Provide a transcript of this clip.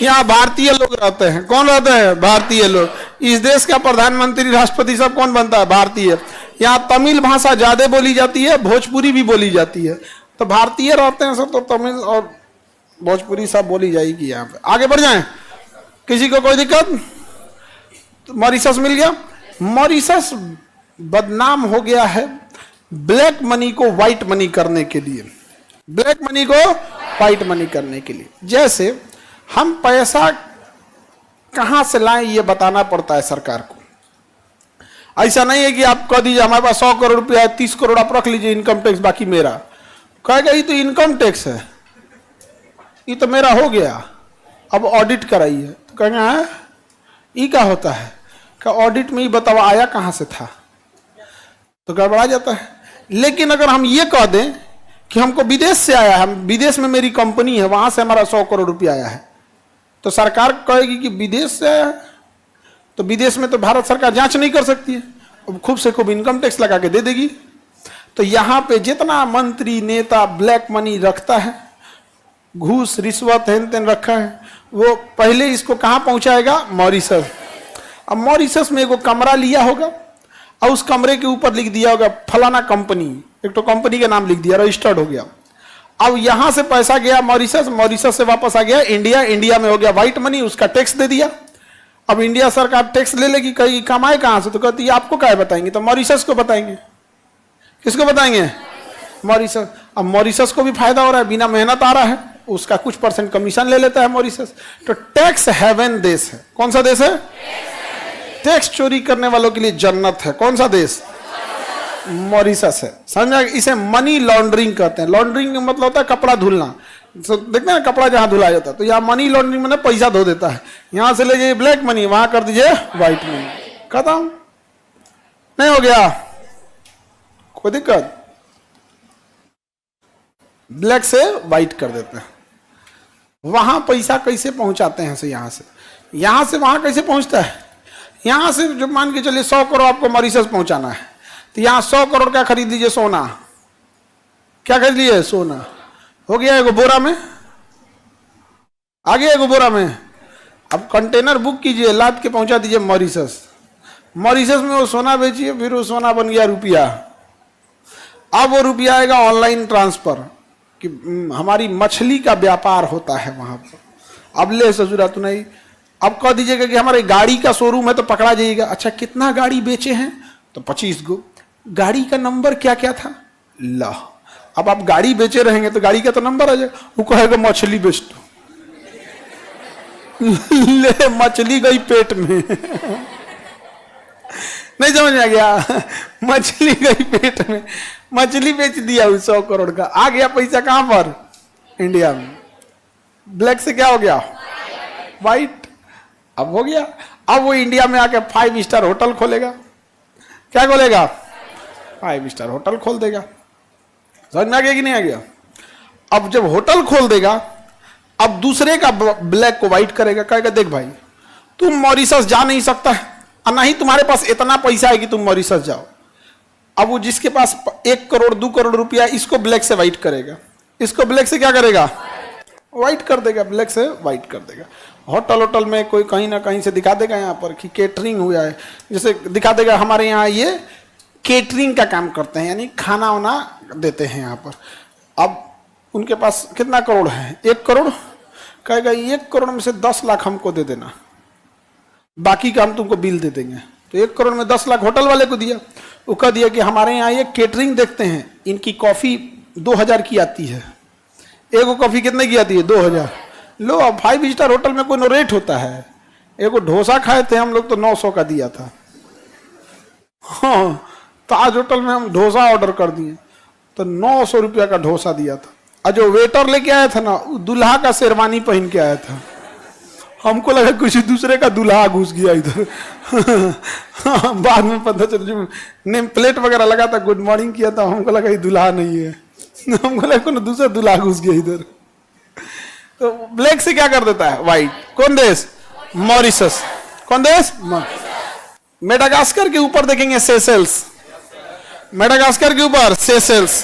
यहाँ भारतीय लोग रहते हैं। कौन रहते हैं? भारतीय लोग। इस देश का प्रधानमंत्री, राष्ट्रपति सब कौन बनता है? भारतीय। यहाँ तमिल भाषा ज्यादा बोली जाती है, भोजपुरी भी बोली जाती है। तो भारतीय रहते हैं सब, तो तमिल और भोजपुरी सब बोली जाएगी यहाँ पे। आगे बढ़ जाएं, किसी को कोई दिक्कत? तो मॉरिशस मिल गया। मॉरिशस बदनाम हो गया है ब्लैक मनी को व्हाइट मनी करने के लिए। ब्लैक मनी को व्हाइट मनी करने के लिए, जैसे हम पैसा कहां से लाएं ये बताना पड़ता है सरकार को। ऐसा नहीं है कि आप कह दीजिए हमारे पास 100 करोड़ रुपया है, 30 करोड़ आप रख लीजिए इनकम टैक्स, बाकी मेरा। कहेगा ये तो इनकम टैक्स है, ये तो मेरा हो गया, अब ऑडिट कराइए। तो कहेंगे हाँ ये क्या होता है? क्या ऑडिट में ही बताओ आया कहां से था? तो गड़बड़ा जाता है। लेकिन अगर हम ये कह दें कि हमको विदेश से आया है, विदेश में मेरी कंपनी है, वहां से हमारा 100 करोड़ रुपया आया है, तो सरकार कहेगी कि विदेश से आया है, तो विदेश में तो भारत सरकार जांच नहीं कर सकती है, अब खूब से खूब इनकम टैक्स लगा के दे देगी। तो यहां पे जितना मंत्री नेता ब्लैक मनी रखता है, घूस रिश्वत हेन तेन रखा है, वो पहले इसको कहां पहुंचाएगा? मॉरिशस। अब मॉरिशस में एगो कमरा लिया होगा और उस कमरे के ऊपर लिख दिया होगा फलाना कंपनी, एक तो कंपनी का नाम लिख दिया, रजिस्टर्ड हो गया। अब यहां से पैसा गया मॉरिशस, मॉरिशस से वापस आ गया इंडिया, इंडिया में हो गया व्हाइट मनी, उसका टैक्स दे दिया। अब इंडिया सरकार टैक्स ले लेगी, कहीं कमाए कहां से? तो कहती है आपको क्या बताएंगे? तो मॉरिशस को बताएंगे। किसको बताएंगे? मॉरिशस। अब मॉरिशस को भी फायदा हो रहा है, बिना मेहनत आ रहा है, उसका कुछ % कमीशन ले लेता है मॉरिशस। तो टैक्स हेवन देश है। कौन सा देश है? टैक्स चोरी करने वालों के लिए जन्नत है। कौन सा देश? मॉरिशस है। समझा? इसे मनी लॉन्ड्रिंग कहते हैं। लॉन्ड्रिंग का मतलब होता है कपड़ा धुलना। तो देखते हैं ना कपड़ा जहां धुला जाता है, तो यहाँ मनी लॉन्ड्रिंग में पैसा धो देता है। यहां से ले जाइए ब्लैक मनी, वहां कर दीजिए व्हाइट मनी, खत्म। नहीं हो गया? कोई दिक्कत? ब्लैक से व्हाइट कर देते हैं। वहां पैसा कैसे पहुंचाते हैं? यहां से वहां कैसे पहुंचता है? यहां से जो मान के चलिए 100 करोड़ आपको मॉरिशस पहुंचाना है, तो यहां 100 करोड़ क्या खरीद लीजिए? सोना। क्या खरीद लीजिए? सोना। हो गया एगो बोरा में, आ गया एगो बोरा में। अब कंटेनर बुक कीजिए, लाद के पहुंचा दीजिए मॉरिशस। मॉरिशस में वो सोना बेचिए, फिर वो सोना बन गया रुपया। अब वो रुपया आएगा ऑनलाइन ट्रांसफर, कि हमारी मछली का व्यापार होता है वहां पर। अब ले ससुरात नहीं। अब कह दीजिएगा कि हमारे गाड़ी का शोरूम है, तो पकड़ा जाइएगा। अच्छा कितना गाड़ी बेचे हैं? तो 25 गो। गाड़ी का नंबर क्या क्या था? ला। अब आप गाड़ी बेचे रहेंगे तो गाड़ी का तो नंबर आ जाएगा। वो कहेगा मछली बेच दो। ले मछली गई पेट में। नहीं समझ में आ गया? मछली गई पेट में, मछली बेच दिया 100 करोड़ का। आ गया पैसा कहां पर? इंडिया में। ब्लैक से क्या हो गया? व्हाइट। अब हो गया। अब वो इंडिया में आके 5 स्टार होटल खोलेगा। क्या खोलेगा? 5 स्टार होटल खोल देगा। समझ में आ गया कि नहीं आ गया? अब जब होटल खोल देगा, अब दूसरे का ब्लैक को व्हाइट करेगा। कहेगा देख भाई तुम मॉरिशस जा नहीं सकता है, और नहीं तुम्हारे पास इतना पैसा है कि तुम मॉरिशस जाओ। अब वो जिसके पास 1 करोड़ 2 करोड़ रुपया, इसको ब्लैक से व्हाइट करेगा। इसको ब्लैक से क्या करेगा? व्हाइट कर देगा। ब्लैक से व्हाइट कर देगा। होटल में कोई कहीं ना कहीं से दिखा देगा यहाँ पर कि केटरिंग हुआ है, जैसे दिखा देगा हमारे यहाँ ये केटरिंग का काम करते हैं, यानी खाना वाना देते हैं यहाँ पर। अब उनके पास कितना करोड़ है? 1 करोड़। कहेगा 1 करोड़ में से 10 लाख हमको दे देना, बाकी का हम तुमको बिल दे देंगे। तो 1 करोड़ में 10 लाख होटल वाले को दिया। वो कह दिया कि हमारे यहाँ ये केटरिंग देखते हैं, इनकी कॉफी 2000 की आती है। एगो कॉफी कितने की आती है? 2000। लो अब 5 स्टार होटल में कोई रेट होता है। एगो डोसा खाए थे हम लोग तो 900 का दिया था। हाँ, ताज होटल में हम डोसा ऑर्डर कर दिए तो 900 रुपया का डोसा दिया था। और जो वेटर लेके आया था ना, दूल्हा का शेरवानी पहन के आया था। हमको लगा कुछ दूसरे का दूल्हा घुस गया इधर। बाद में पता चला, जो नेम प्लेट वगैरह लगा था, गुड मॉर्निंग किया था, हमको लगा ये दूल्हा नहीं है। हमको लगा कोई दूसरा दूल्हा घुस गया इधर। तो ब्लैक से क्या कर देता है? व्हाइट। कौन देश? मॉरिशस। कौन देश? मेडागास्कर के ऊपर देखेंगे सेशेल्स। मेडागास्कर के ऊपर सेशेल्स।